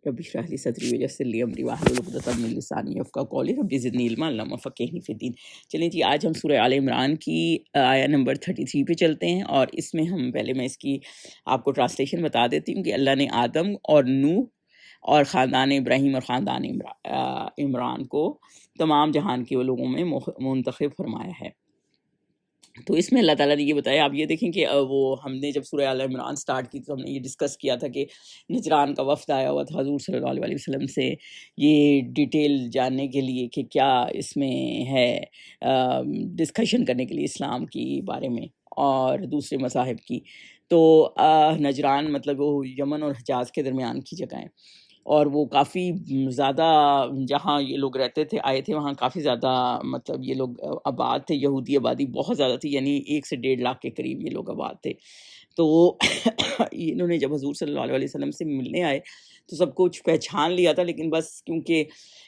رب اشرح لی صدری ویسر لی امری واحلل عقدۃ من لسانی یفقہوا قولی رب زدنی علما اللہم فقہنی فی الدین۔ چلیں جی، آج ہم سورہ آل عمران کی آیہ نمبر 33 پہ چلتے ہیں، اور اس میں ہم پہلے میں اس کی آپ کو ٹرانسلیشن بتا دیتی ہوں کہ اللہ نے آدم اور نوح اور خاندان ابراہیم اور خاندان عمران کو تمام جہان کے لوگوں میں منتخب فرمایا ہے۔ تو اس میں اللہ تعالیٰ نے یہ بتایا، آپ یہ دیکھیں کہ وہ ہم نے جب سورہ آل عمران سٹارٹ کی تو ہم نے یہ ڈسکس کیا تھا کہ نجران کا وفد آیا ہوا تھا حضور صلی اللہ علیہ وسلم سے یہ ڈیٹیل جاننے کے لیے کہ کیا اس میں ہے، ڈسکشن کرنے کے لیے اسلام کی بارے میں اور دوسرے مذاہب کی۔ تو نجران مطلب وہ یمن اور حجاز کے درمیان کی جگہ ہے، اور وہ کافی زیادہ جہاں یہ لوگ رہتے تھے آئے تھے وہاں کافی زیادہ مطلب یہ لوگ آباد تھے، یہودی آبادی بہت زیادہ تھی، یعنی 1 سے 1.5 لاکھ کے قریب یہ لوگ آباد تھے۔ تو انہوں نے جب حضور صلی اللہ علیہ وسلم سے ملنے آئے تو سب کچھ پہچان لیا تھا، لیکن بس کیونکہ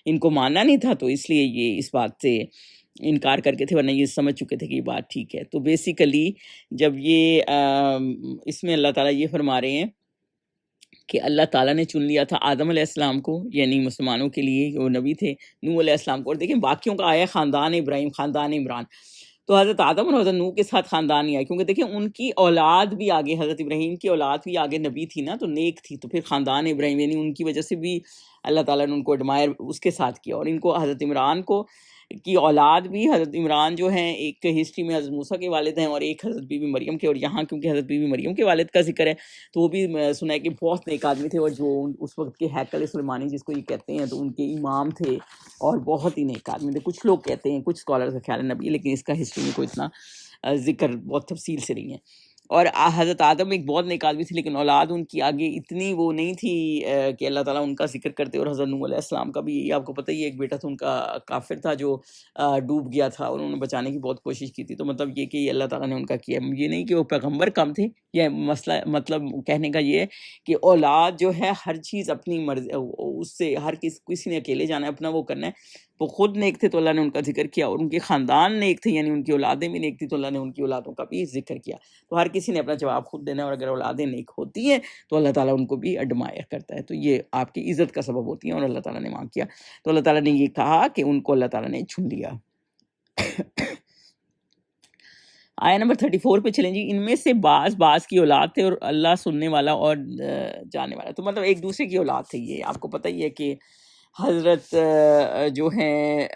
ان کو ماننا نہیں تھا تو اس لیے یہ اس بات سے انکار کر کے تھے، ورنہ یہ سمجھ چکے تھے کہ یہ بات ٹھیک ہے۔ تو بیسیکلی جب یہ اس میں اللہ تعالیٰ یہ فرما رہے ہیں کہ اللہ تعالیٰ نے چن لیا تھا آدم علیہ السلام کو، یعنی مسلمانوں کے لیے وہ نبی تھے، نوح علیہ السلام کو، اور دیکھیں باقیوں کا آیا خاندان ابراہیم، خاندان عمران، تو حضرت آدم اور حضرت نوح کے ساتھ خاندان ہی آئے، کیونکہ دیکھیں ان کی اولاد بھی آگے، حضرت ابراہیم کی اولاد بھی آگے نبی تھی نا، تو نیک تھی، تو پھر خاندان ابراہیم یعنی ان کی وجہ سے بھی اللہ تعالیٰ نے ان کو ایڈمائر اس کے ساتھ کیا، اور ان کو حضرت عمران کو کی اولاد بھی، حضرت عمران جو ہیں ایک ہسٹری میں حضرت موسیٰ کے والد ہیں اور ایک حضرت بی بی مریم کے، اور یہاں کیونکہ حضرت بی بی مریم کے والد کا ذکر ہے تو وہ بھی سنا ہے کہ بہت نیک آدمی تھے، اور جو اس وقت کے ہیکل سلیمانی جس کو یہ کہتے ہیں تو ان کے امام تھے اور بہت ہی نیک آدمی تھے۔ کچھ لوگ کہتے ہیں، کچھ اسکالر کا خیال ہے نبی، لیکن اس کا ہسٹری میں کوئی اتنا ذکر بہت تفصیل سے نہیں ہے۔ اور حضرت آدم ایک بہت نیک آدمی تھے، لیکن اولاد ان کی آگے اتنی وہ نہیں تھی کہ اللہ تعالیٰ ان کا ذکر کرتے، اور حضرت نوح علیہ السلام کا بھی آپ کو پتہ ہی ہے، ایک بیٹا تھا ان کا کافر تھا جو ڈوب گیا تھا، اور انہوں نے بچانے کی بہت کوشش کی تھی۔ تو مطلب یہ کہ اللہ تعالیٰ نے ان کا کیا، یہ نہیں کہ وہ پیغمبر کم تھے، یہ مسئلہ مطلب کہنے کا یہ ہے کہ اولاد جو ہے ہر چیز اپنی مرضی، اس سے ہر کسی نے اکیلے جانا ہے، اپنا وہ کرنا ہے۔ وہ خود نیک تھے تو اللہ نے ان کا ذکر کیا، اور ان کے خاندان نیک تھے یعنی ان کی اولادیں بھی نیک تھی تو اللہ نے ان کی اولادوں کا بھی ذکر کیا۔ تو ہر کسی نے اپنا جواب خود دینا ہے، اور اگر اولادیں نیک ہوتی ہیں تو اللہ تعالیٰ ان کو بھی ایڈمائر کرتا ہے، تو یہ آپ کی عزت کا سبب ہوتی ہیں، اور اللہ تعالیٰ نے وہاں کیا۔ تو اللہ تعالیٰ نے یہ کہا کہ ان کو اللہ تعالیٰ نے چن لیا۔ آیہ نمبر 34 پہ چلیں جی۔ ان میں سے بعض کی اولاد تھے، اور اللہ سننے والا اور جاننے والا، تو مطلب ایک دوسرے کی اولاد تھے۔ یہ آپ کو پتہ ہی ہے کہ حضرت جو ہیں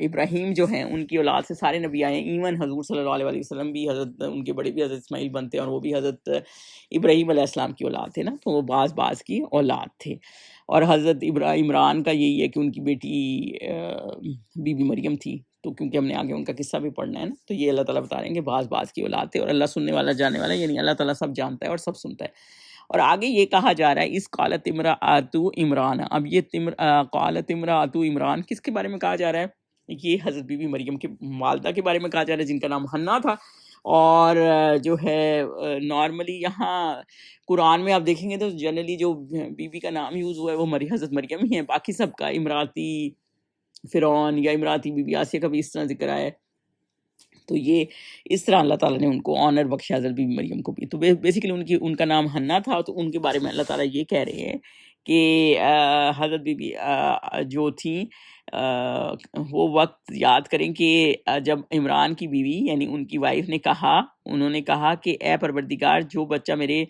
ابراہیم جو ہیں ان کی اولاد سے سارے نبی آئے ہیں، ایون حضور صلی اللہ علیہ وسلم بھی، حضرت ان کے بڑے بھی حضرت اسماعیل بنتے ہیں، اور وہ بھی حضرت ابراہیم علیہ السلام کی اولاد تھے نا، تو وہ بعض کی اولاد تھے۔ اور حضرت عمران کا یہی ہے کہ ان کی بیٹی بی بی مریم تھی، تو کیونکہ ہم نے آگے ان کا قصہ بھی پڑھنا ہے نا، تو یہ اللہ تعالیٰ بتا رہے ہیں کہ بعض کی اولاد تھے، اور اللہ سننے والا جاننے والا، یعنی اللہ تعالیٰ سب جانتا ہے اور سب سنتا ہے۔ اور آگے یہ کہا جا رہا ہے اس قالت امرأۃ عمران، اب یہ قالت امرأۃ عمران کس کے بارے میں کہا جا رہا ہے؟ یہ حضرت بی بی مریم کے والدہ کے بارے میں کہا جا رہا ہے، جن کا نام حنا تھا۔ اور جو ہے نارملی یہاں قرآن میں آپ دیکھیں گے تو جنرلی جو بی بی کا نام یوز ہوا ہے وہ حضرت مریم ہی ہے، باقی سب کا امراتی فرعون یا امراتی بی بی آسیہ کا بھی اس طرح ذکر آیا ہے۔ تو یہ اس طرح اللہ تعالیٰ نے ان کو آنر بخشا حضرت بی بی مریم کو بھی۔ تو بیسیکلی ان کا نام حنا تھا، تو ان کے بارے میں اللہ تعالیٰ یہ کہہ رہے ہیں کہ حضرت بی بی جو تھیں وہ وقت یاد کریں کہ جب عمران کی بیوی یعنی ان کی وائف نے کہا، انہوں نے کہا کہ اے پروردگار، جو بچہ میرے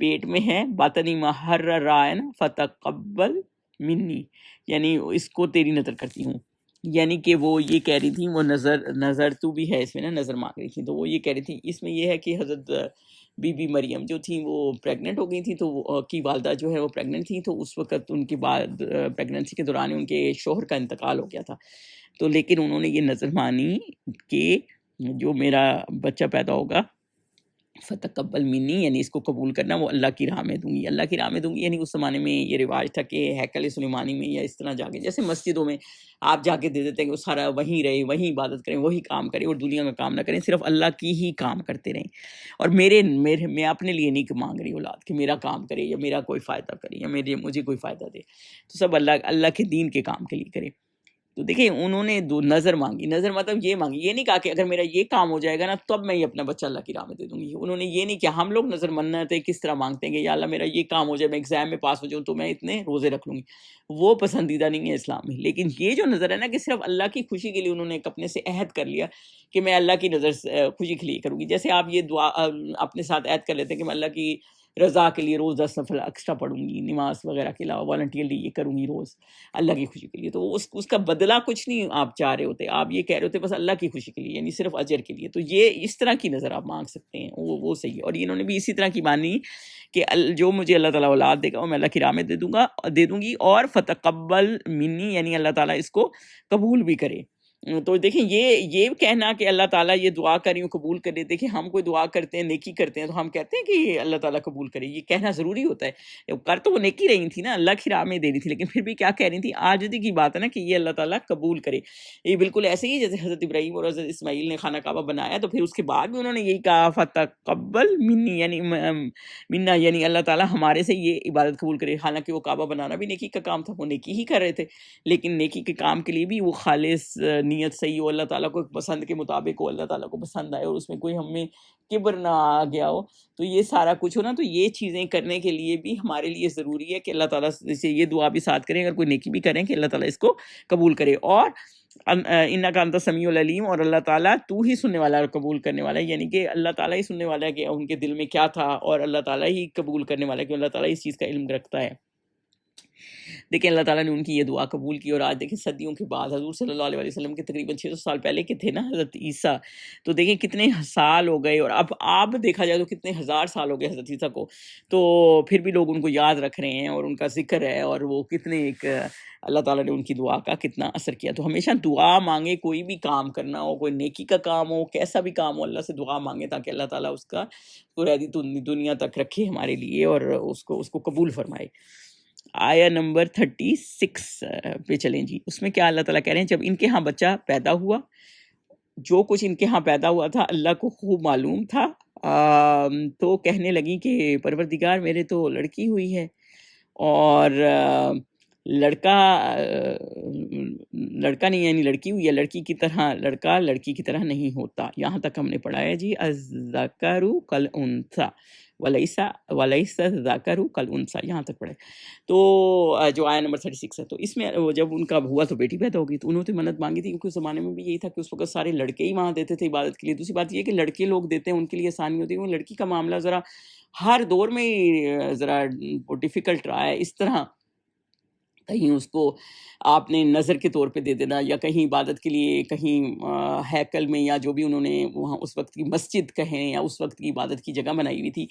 پیٹ میں ہے باطنی محررائن فتقبل منی، یعنی اس کو تیری نظر کرتی ہوں، یعنی کہ وہ یہ کہہ رہی تھیں، وہ نظر تو بھی ہے اس میں نا، نظر مانگ رہی تھیں، تو وہ یہ کہہ رہی تھیں، اس میں یہ ہے کہ حضرت بی بی مریم جو تھیں وہ پریگننٹ ہو گئی تھیں، تو کی والدہ جو ہے وہ پریگننٹ تھیں، تو اس وقت ان کے بعد پریگننسی کے دوران ان کے شوہر کا انتقال ہو گیا تھا، تو لیکن انہوں نے یہ نظر مانی کہ جو میرا بچہ پیدا ہوگا فتقبل منی، یعنی اس کو قبول کرنا، وہ اللہ کی راہ میں دوں گی، اللہ کی راہ میں دوں گی، یعنی اس زمانے میں یہ رواج تھا کہ ہیکل سلیمانی میں یا اس طرح جا کے، جیسے مسجدوں میں آپ جا کے دے دیتے ہیں کہ وہ سارا وہیں رہے، وہیں عبادت کریں، وہی کام کریں، اور دنیا کا کام نہ کریں، صرف اللہ کی ہی کام کرتے رہیں، اور میں اپنے لیے نہیں مانگ رہی اولاد کہ میرا کام کرے یا میرا کوئی فائدہ کرے یا مجھے کوئی فائدہ دے، تو سب اللہ کے دین کے کام کے لیے کرے۔ تو دیکھیں انہوں نے نظر مانگی، نظر مطلب یہ مانگی، یہ نہیں کہا کہ اگر میرا یہ کام ہو جائے گا نا تب میں یہ اپنا بچہ اللہ کی راہ میں دے دوں گی. انہوں نے یہ نہیں کیا. ہم لوگ نظر منت کس طرح مانگتے ہیں کہ یا اللہ میرا یہ کام ہو جائے، میں ایگزام میں پاس ہو جاؤں تو میں اتنے روزے رکھ لوں گی. وہ پسندیدہ نہیں ہے اسلام میں. لیکن یہ جو نظر ہے نا کہ صرف اللہ کی خوشی کے لیے انہوں نے ایک اپنے سے عہد کر لیا کہ میں اللہ کی نظر خوشی کے لیے کروں گی. جیسے آپ یہ دعا اپنے ساتھ عہد کر لیتے ہیں کہ میں اللہ کی رضا کے لیے روز 10 نفل ایکسٹرا پڑھوں گی، نماز وغیرہ کے علاوہ والنٹیرلی یہ کروں گی روز اللہ کی خوشی کے لیے. تو اس کا بدلہ کچھ نہیں آپ چاہ رہے ہوتے، آپ یہ کہہ رہے ہوتے بس اللہ کی خوشی کے لیے، یعنی صرف اجر کے لیے. تو یہ اس طرح کی نظر آپ مانگ سکتے ہیں، وہ صحیح ہے. اور انہوں نے بھی اسی طرح کی مانی کہ جو مجھے اللہ تعالیٰ اولاد دے گا وہ میں اللہ کی راہ میں دے دوں گی، اور فتقبل منی یعنی اللہ تعالیٰ اس کو قبول بھی کرے. تو دیکھیں یہ کہنا کہ اللہ تعالیٰ یہ دعا کر رہی ہوں قبول کرے. دیکھیں ہم کوئی دعا کرتے ہیں، نیکی کرتے ہیں، تو ہم کہتے ہیں کہ یہ اللہ تعالیٰ قبول کرے. یہ کہنا ضروری ہوتا ہے. کر تو وہ نیکی رہی تھی نا، اللہ کی راہ میں دے رہی تھی، لیکن پھر بھی کیا کہہ رہی تھی؟ عاجزی کی بات ہے نا کہ یہ اللہ تعالیٰ قبول کرے. یہ بالکل ایسے ہی جیسے حضرت ابراہیم اور حضرت اسماعیل نے خانہ کعبہ بنایا تو پھر اس کے بعد بھی انہوں نے یہی کہا فتقبل منی یعنی منا یعنی اللہ تعالیٰ ہمارے سے یہ عبادت قبول کرے. حالانکہ وہ کعبہ بنانا بھی نیکی کا کام تھا، وہ نیکی ہی کر رہے تھے، لیکن نیکی کے کام کے لیے بھی وہ خالص نیت صحیح ہو، اللہ تعالیٰ کو پسند کے مطابق ہو، اللہ تعالیٰ کو پسند آئے اور اس میں کوئی ہمیں کبر نہ آ گیا ہو. تو یہ سارا کچھ ہو نا، تو یہ چیزیں کرنے کے لیے بھی ہمارے لیے ضروری ہے کہ اللہ تعالیٰ سے یہ دعا بھی ساتھ کریں، اگر کوئی نیکی بھی کریں کہ اللہ تعالیٰ اس کو قبول کرے. اور انک انت السمیع العلیم، اور اللہ تعالیٰ تو ہی سننے والا اور قبول کرنے والا ہے، یعنی کہ اللہ تعالیٰ ہی سننے والا ہے کہ ان کے دل میں کیا تھا، اور اللہ تعالیٰ ہی قبول کرنے والا ہے کہ اللہ تعالیٰ اس چیز کا علم رکھتا ہے. دیکھیں اللہ تعالیٰ نے ان کی یہ دعا قبول کی، اور آج دیکھیں صدیوں کے بعد حضور صلی اللہ علیہ وسلم کے تقریباً 600 سال پہلے کے تھے نا حضرت عیسیٰ، تو دیکھیں کتنے سال ہو گئے، اور اب دیکھا جائے تو کتنے ہزار سال ہو گئے حضرت عیسیٰ کو، تو پھر بھی لوگ ان کو یاد رکھ رہے ہیں اور ان کا ذکر ہے، اور وہ کتنے ایک اللہ تعالیٰ نے ان کی دعا کا کتنا اثر کیا. تو ہمیشہ دعا مانگے، کوئی بھی کام کرنا ہو، کوئی نیکی کا کام ہو، کیسا بھی کام ہو، اللہ سے دعا مانگے تاکہ اللہ تعالیٰ اس کا پوری دنیا تک رکھے ہمارے لیے اور اس کو قبول فرمائے. آیا نمبر 36 پہ چلیں جی. اس میں کیا اللہ تعالیٰ کہہ رہے ہیں؟ جب ان کے ہاں بچہ پیدا ہوا، جو کچھ ان کے ہاں پیدا ہوا تھا اللہ کو خوب معلوم تھا، تو کہنے لگی کہ پروردگار میرے تو لڑکی ہوئی ہے، اور لڑکا نہیں یعنی لڑکی ہوئی ہے، لڑکی کی طرح لڑکا لڑکی کی طرح نہیں ہوتا. یہاں تک ہم نے پڑھا ہے جی. الذکر کالانثی ولیس الذکر کالانثی، یہاں تک پڑھے. تو جو آیا نمبر 36 ہے، تو اس میں جب ان کا ہوا تو بیٹی پیدا ہو گئی، تو انہوں نے منت مانگی تھی، کیونکہ اس زمانے میں بھی یہی تھا کہ اس وقت سارے لڑکے ہی وہاں دیتے تھے عبادت کے لیے. دوسری بات یہ کہ لڑکے لوگ دیتے ہیں ان کے لیے آسانی ہوتی ہے، کیونکہ لڑکی کا معاملہ ذرا ہر دور میں ذرا ڈیفیکلٹ رہا ہے. اس طرح کہیں اس کو آپ نے نظر کے طور پہ دے دینا، یا کہیں عبادت کے لیے کہیں ہیکل میں، یا جو بھی انہوں نے وہاں اس وقت کی مسجد کہیں یا اس وقت کی عبادت کی جگہ بنائی ہوئی تھی،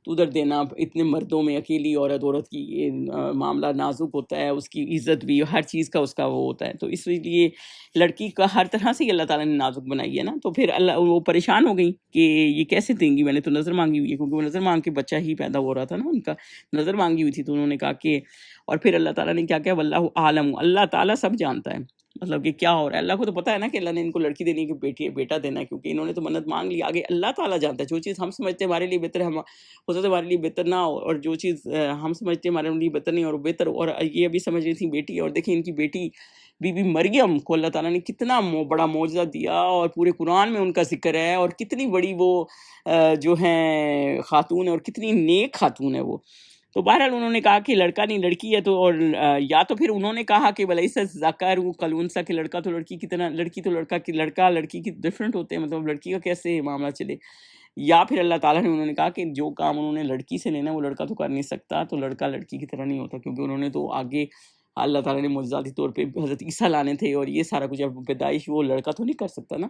تو ادھر دینا. اتنے مردوں میں اکیلی عورت کی یہ معاملہ نازک ہوتا ہے، اس کی عزت بھی ہر چیز کا اس کا وہ ہوتا ہے. تو اس لیے لڑکی کا ہر طرح سے اللہ تعالیٰ نے نازک بنائی ہے نا. تو پھر وہ پریشان ہو گئی کہ یہ کیسے دیں گی، میں نے تو نظر مانگی ہوئی ہے، کیونکہ وہ نظر مانگ کے بچہ ہی پیدا ہو رہا تھا نا، ان کا نظر مانگی ہوئی تھی. تو انہوں نے کہا کہ، اور پھر اللہ تعالیٰ نے کیا کہا، واللہ عالم، اللہ تعالیٰ سب جانتا ہے، مطلب کہ کیا ہو رہا ہے. اللہ کو تو پتہ ہے نا کہ اللہ نے ان کو لڑکی دینی ہے کہ بیٹا دینا ہے، کیونکہ انہوں نے تو منت مانگ لی. آگے اللہ تعالیٰ جانتا ہے، جو چیز ہم سمجھتے ہیں ہمارے لیے بہتر ہے ہو سکتا ہے ہمارے لیے بہتر نہ ہو، اور جو چیز ہم سمجھتے ہیں ہمارے لیے بہتر نہیں اور بہتر. اور یہ ابھی سمجھ رہی تھی بیٹی، اور دیکھیں ان کی بیٹی بی بی مریم کو اللہ تعالیٰ نے کتنا بڑا معجزہ دیا، اور پورے قرآن میں ان کا ذکر ہے، اور کتنی بڑی وہ جو ہیں خاتون ہے، اور کتنی نیک خاتون ہے وہ. تو بہرحال انہوں نے کہا کہ لڑکا نہیں لڑکی ہے. تو اور یا تو پھر انہوں نے کہا کہ ولیس الذکر کالانثی، کہ لڑکا تو لڑکی کی طرح، لڑکی تو لڑکا لڑکی کی ڈفرینٹ ہوتے ہیں، مطلب لڑکی کا کیسے معاملہ چلے. یا پھر اللہ تعالیٰ نے انہوں نے کہا کہ جو کام انہوں نے لڑکی سے لینا وہ لڑکا تو کر نہیں سکتا، تو لڑکا لڑکی کی طرح نہیں ہوتا، کیونکہ انہوں نے تو آگے اللہ تعالیٰ نے معجزاتی طور پہ حضرت عیسیٰ لانے تھے، اور یہ سارا کچھ اب پیدائش وہ لڑکا تو نہیں کر سکتا نا.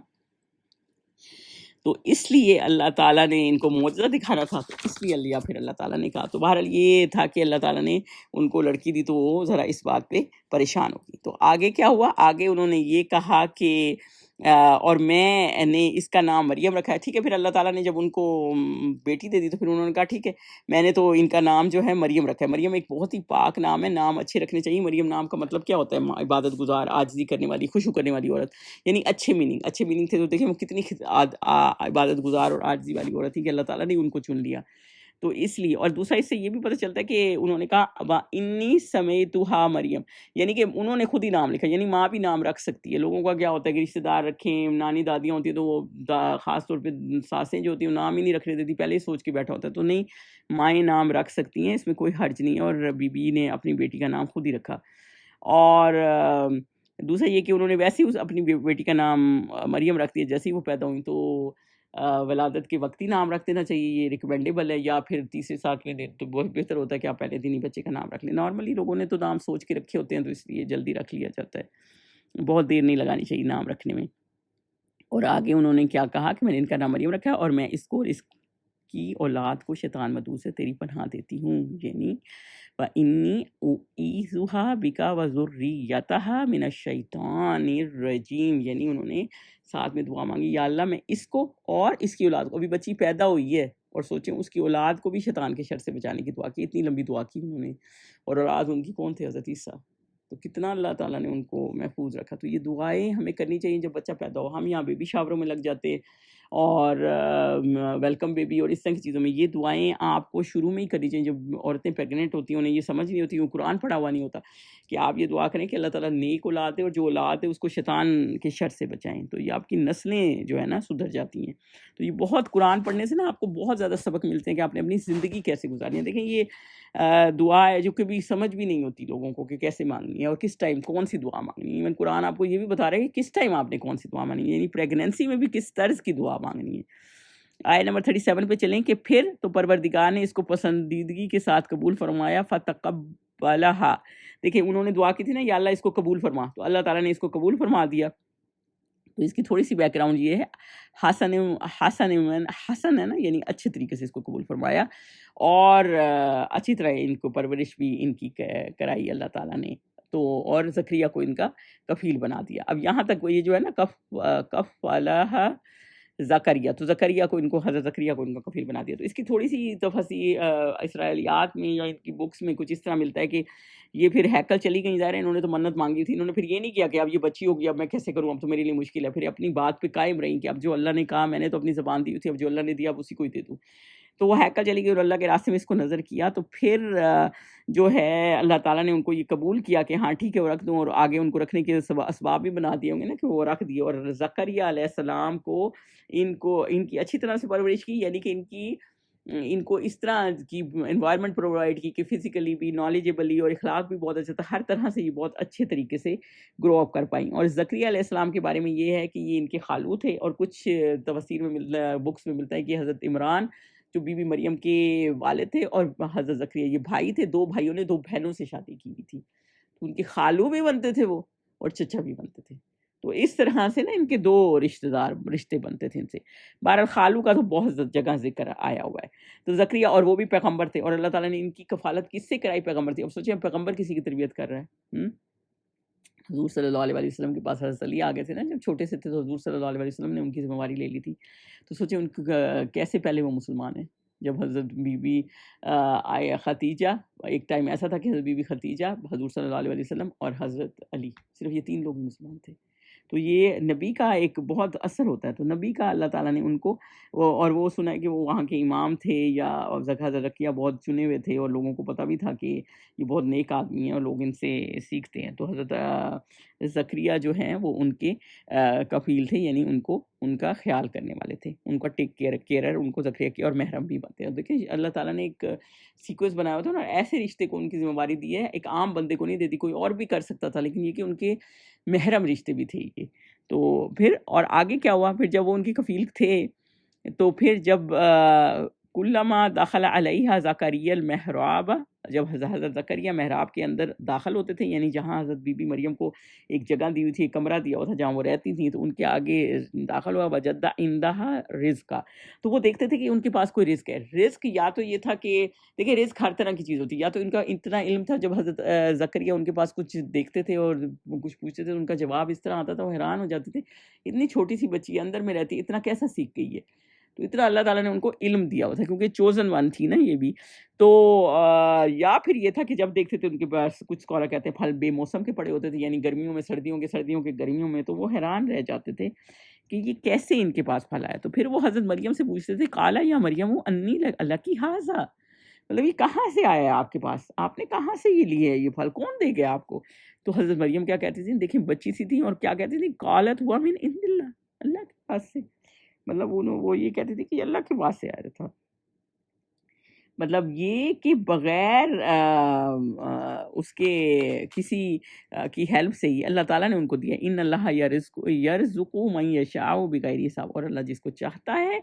تو اس لیے اللہ تعالیٰ نے ان کو معجزہ دکھانا تھا، تو اس لیے پھر اللہ تعالیٰ نے کہا. تو بہرحال یہ تھا کہ اللہ تعالیٰ نے ان کو لڑکی دی، تو وہ ذرا اس بات پہ پریشان ہو گئی. تو آگے کیا ہوا؟ آگے انہوں نے یہ کہا کہ اور میں نے اس کا نام مریم رکھا ہے. ٹھیک ہے، پھر اللہ تعالیٰ نے جب ان کو بیٹی دے دی تو پھر انہوں نے کہا ٹھیک ہے میں نے تو ان کا نام جو ہے مریم رکھا ہے. مریم ایک بہت ہی پاک نام ہے، نام اچھے رکھنے چاہیے. مریم نام کا مطلب کیا ہوتا ہے؟ عبادت گزار، عاجزی کرنے والی، خشوع کرنے والی عورت، یعنی اچھے میننگ تھے. تو دیکھیں وہ کتنی عبادت گزار اور عاجزی والی عورت تھی کہ اللہ تعالیٰ نے ان کو چن لیا. تو اس لیے، اور دوسرا اس سے یہ بھی پتہ چلتا ہے کہ انہوں نے کہا ابا انی سمیتھا مریم، یعنی کہ انہوں نے خود ہی نام لکھا، یعنی ماں بھی نام رکھ سکتی ہے. لوگوں کا کیا ہوتا ہے کہ رشتہ دار رکھیں، نانی دادیاں ہوتی ہیں تو وہ خاص طور پہ ساسیں جو ہوتی ہیں وہ نام ہی نہیں رکھنے دیتی، پہلے ہی سوچ کے بیٹھا ہوتا ہے. تو نہیں، مائیں نام رکھ سکتی ہیں، اس میں کوئی حرج نہیں ہے. اور بی بی نے اپنی بیٹی کا نام خود ہی رکھا. اور دوسرا یہ کہ انہوں نے ویسے ہی اپنی بیٹی کا نام مریم رکھ دیا جیسے ہی وہ پیدا ہوئی. تو ولادت کے وقت ہی نام رکھ دینا چاہیے، یہ ریکمینڈیبل ہے، یا پھر تیسرے ساتویں دن تو بہت بہتر ہوتا ہے کہ آپ پہلے دن ہی بچے کا نام رکھ لیں. نارملی لوگوں نے تو نام سوچ کے رکھے ہوتے ہیں تو اس لیے جلدی رکھ لیا جاتا ہے، بہت دیر نہیں لگانی چاہیے نام رکھنے میں. اور آگے انہوں نے کیا کہا کہ میں نے ان کا نام مریم رکھا اور میں اس کو اس کی اولاد کو شیطان مدعو سے تیری پناہ دیتی ہوں، یعنی وَإِنِّي أُعِيذُهَا بِكَ وَذُرِّيَّتَهَا مِنَ الشَّيْطَانِ الرَّجِيمِ، یعنی انہوں نے ساتھ میں دعا مانگی، یا اللہ میں اس کو اور اس کی اولاد کو، ابھی بچی پیدا ہوئی ہے اور سوچیں اس کی اولاد کو بھی شیطان کے شر سے بچانے کی دعا کی. اتنی لمبی دعا کی انہوں نے، اور اولاد ان کی کون تھے؟ حضرت عیسیٰ. تو کتنا اللہ تعالیٰ نے ان کو محفوظ رکھا. تو یہ دعائیں ہمیں کرنی چاہیے جب بچہ پیدا ہو. ہم یہاں بیبی شاوروں میں لگ جاتے اور ویلکم بیبی اور اس طرح کی چیزوں میں. یہ دعائیں آپ کو شروع میں ہی کرنی چاہیے. جب عورتیں پریگننٹ ہوتی ہیں انہیں یہ سمجھ نہیں ہوتی، وہ قرآن پڑھا ہوا نہیں ہوتا، کہ آپ یہ دعا کریں کہ اللہ تعالیٰ نیک اولاد ہے اور جو اولاد ہے اس کو شیطان کے شر سے بچائیں. تو یہ آپ کی نسلیں جو ہے نا سدھر جاتی ہیں. تو یہ بہت قرآن پڑھنے سے نا آپ کو بہت زیادہ سبق ملتے ہیں کہ آپ نے اپنی زندگی کیسے گزارنی ہے. دیکھیں یہ دعا ہے جو کبھی سمجھ بھی نہیں ہوتی لوگوں کو کہ کیسے مانگنی ہے اور کس ٹائم کون سی دعا مانگنی ہے. ایون قرآن آپ کو یہ بھی بتا رہا ہے کہ کس ٹائم آپ نے کون سی دعا مانگنی ہے، یعنی پریگننسی میں بھی کس طرز کی دعا مانگنی ہے. آیت نمبر 37 پہ چلیں کہ پھر تو پروردگار نے اس کو پسندیدگی کے ساتھ قبول فرمایا، فتقبلہا. دیکھیں انہوں نے دعا کی تھی نا یا اللہ اس کو قبول فرما، تو اللہ تعالیٰ نے اس کو قبول فرما دیا. تو اس کی تھوڑی سی بیک گراؤنڈ یہ ہے، حسن ہے نا، یعنی اچھے طریقے سے اس کو قبول فرمایا اور اچھی طرح ان کو پرورش بھی ان کی کرائی اللہ تعالیٰ نے. تو اور زکریا کو ان کا کفیل بنا دیا. اب یہاں تک یہ جو ہے نا کف والا زکریا، تو زکریا کو ان کو حضرت زکریا کو ان کا کفیل بنا دیا. تو اس کی تھوڑی سی تفصیل اسرائیلیات میں یا ان کی بکس میں کچھ اس طرح ملتا ہے کہ یہ پھر ہیکل چلی گئی، ظاہر ہے انہوں نے تو منت مانگی تھی، انہوں نے پھر یہ نہیں کیا کہ اب یہ بچی ہوگی اب میں کیسے کروں، اب تو میرے لیے مشکل ہے. پھر اپنی بات پہ قائم رہیں کہ اب جو اللہ نے کہا، میں نے تو اپنی زبان دی تھی، اب جو اللہ نے دیا اب اسی کو ہی دے دوں. تو وہ ہیکل چلی گئی اور اللہ کے راستے میں اس کو نظر کیا. تو پھر جو ہے اللہ تعالیٰ نے ان کو یہ قبول کیا کہ ہاں ٹھیک ہے وہ رکھ دوں، اور آگے ان کو رکھنے کے اسباب بھی بنا دیے ہوں گے نا کہ وہ رکھ دیے. اور زکریا علیہ السلام کو ان کی اچھی طرح سے پرورش کی، یعنی کہ ان کو اس طرح کی انوائرمنٹ پرووائڈ کی کہ فزیکلی بھی، نالجبلی اور اخلاق بھی بہت اچھا تھا، ہر طرح سے یہ بہت اچھے طریقے سے گرو اپ کر پائیں. اور زکریا علیہ السلام کے بارے میں یہ ہے کہ یہ ان کے خالو تھے، اور کچھ تفسیر میں بکس میں ملتا ہے کہ حضرت عمران جو بی بی مریم کے والد تھے اور حضرت زکریا یہ بھائی تھے. دو بھائیوں نے دو بہنوں سے شادی کی ہوئی تھی، تو ان کے خالو بھی بنتے تھے وہ اور چچا بھی بنتے تھے. تو اس طرح سے نا ان کے دو رشتے بنتے تھے ان سے. بہرحال خالو کا تو بہت جگہ ذکر آیا ہوا ہے. تو زکریا، اور وہ بھی پیغمبر تھے، اور اللہ تعالیٰ نے ان کی کفالت کس سے کرائی؟ پیغمبر تھی. اب سوچیں پیغمبر کسی کی تربیت کر رہا ہے. حضور صلی اللہ علیہ وسلم کے پاس حضرت علی آ گئے تھے نا جب چھوٹے سے تھے، تو حضور صلی اللہ علیہ وسلم نے ان کی ذمہ داری لے لی تھی. تو سوچیں ان کو کیسے پہلے وہ مسلمان ہیں. جب حضرت بی بی خدیجہ، ایک ٹائم ایسا تھا کہ حضرت بی بی خدیجہ، حضور صلی اللہ علیہ وسلم اور حضرت علی، صرف یہ تین لوگ مسلمان تھے. تو یہ نبی کا ایک بہت اثر ہوتا ہے. تو نبی کا اللہ تعالیٰ نے ان کو، اور وہ سنا ہے کہ وہ وہاں کے امام تھے، یا حضرت زکریا بہت چنے ہوئے تھے اور لوگوں کو پتہ بھی تھا کہ یہ بہت نیک آدمی ہیں اور لوگ ان سے سیکھتے ہیں. تو حضرت زکریا جو ہیں وہ ان کے کفیل تھے، یعنی ان کا خیال کرنے والے تھے، ان کا ٹیک کیئرر ان کو زکریا کی، اور محرم بھی بنتے ہیں. دیکھیں اللہ تعالیٰ نے ایک سیکوینس بنایا ہوا تھا نا، ایسے رشتے کو ان کی ذمہ داری دی ہے، ایک عام بندے کو نہیں دیتی. کوئی اور بھی کر سکتا تھا، لیکن یہ کہ ان کے محرم رشتے بھی تھے یہ. تو پھر اور آگے کیا ہوا؟ پھر جب وہ ان کی کفیل تھے تو پھر جب کلما دخل علیہ زکریا المحراب، جب حضرت زکریا محراب کے اندر داخل ہوتے تھے، یعنی جہاں حضرت بی بی مریم کو ایک جگہ دی ہوئی تھی، ایک کمرہ دیا ہوا تھا جہاں وہ رہتی تھیں، تو ان کے آگے داخل ہوا، وجد عندہا رزقا. تو وہ دیکھتے تھے کہ ان کے پاس کوئی رزق ہے. رزق یا تو یہ تھا کہ دیکھیں رزق ہر طرح کی چیز ہوتی ہے، یا تو ان کا اتنا علم تھا، جب حضرت زکریا ان کے پاس کچھ دیکھتے تھے اور کچھ پوچھتے تھے ان کا جواب اس طرح آتا تھا، وہ حیران ہو جاتے تھے، اتنی چھوٹی سی بچی اندر میں رہتی اتنا کیسا سیکھ گئی ہے. تو اتنا اللہ تعالیٰ نے ان کو علم دیا ہوا تھا، کیونکہ چوزن ون تھی نا یہ بھی. تو یا پھر یہ تھا کہ جب دیکھتے تھے ان کے پاس، کچھ اسکالر کہتے ہیں پھل بے موسم کے پڑے ہوتے تھے، یعنی گرمیوں میں سردیوں کے، سردیوں کے گرمیوں میں، تو وہ حیران رہ جاتے تھے کہ یہ کیسے ان کے پاس پھل آیا. تو پھر وہ حضرت مریم سے پوچھتے تھے قالا یا مریم انی لکی ھذا، مطلب یہ کہاں سے آیا ہے آپ کے پاس، آپ نے کہاں سے یہ لیے ہے یہ پھل، کون دے گیا آپ کو؟ تو حضرت مریم کیا کہتی تھی، دیکھیں بچی سی تھی، اور کیا کہتی تھی، قالت ہوا من عند اللہ، اللہ کے پاس سے. مطلب وہ یہ کہتی تھی کہ یہ اللہ کے پاس سے آیا تھا. مطلب یہ کہ بغیر اس کے کسی کی ہیلپ سے ہی اللہ تعالیٰ نے ان کو دیا. ان اللہ یرزق من یشاء بغیر حساب، اور اللہ جس کو چاہتا ہے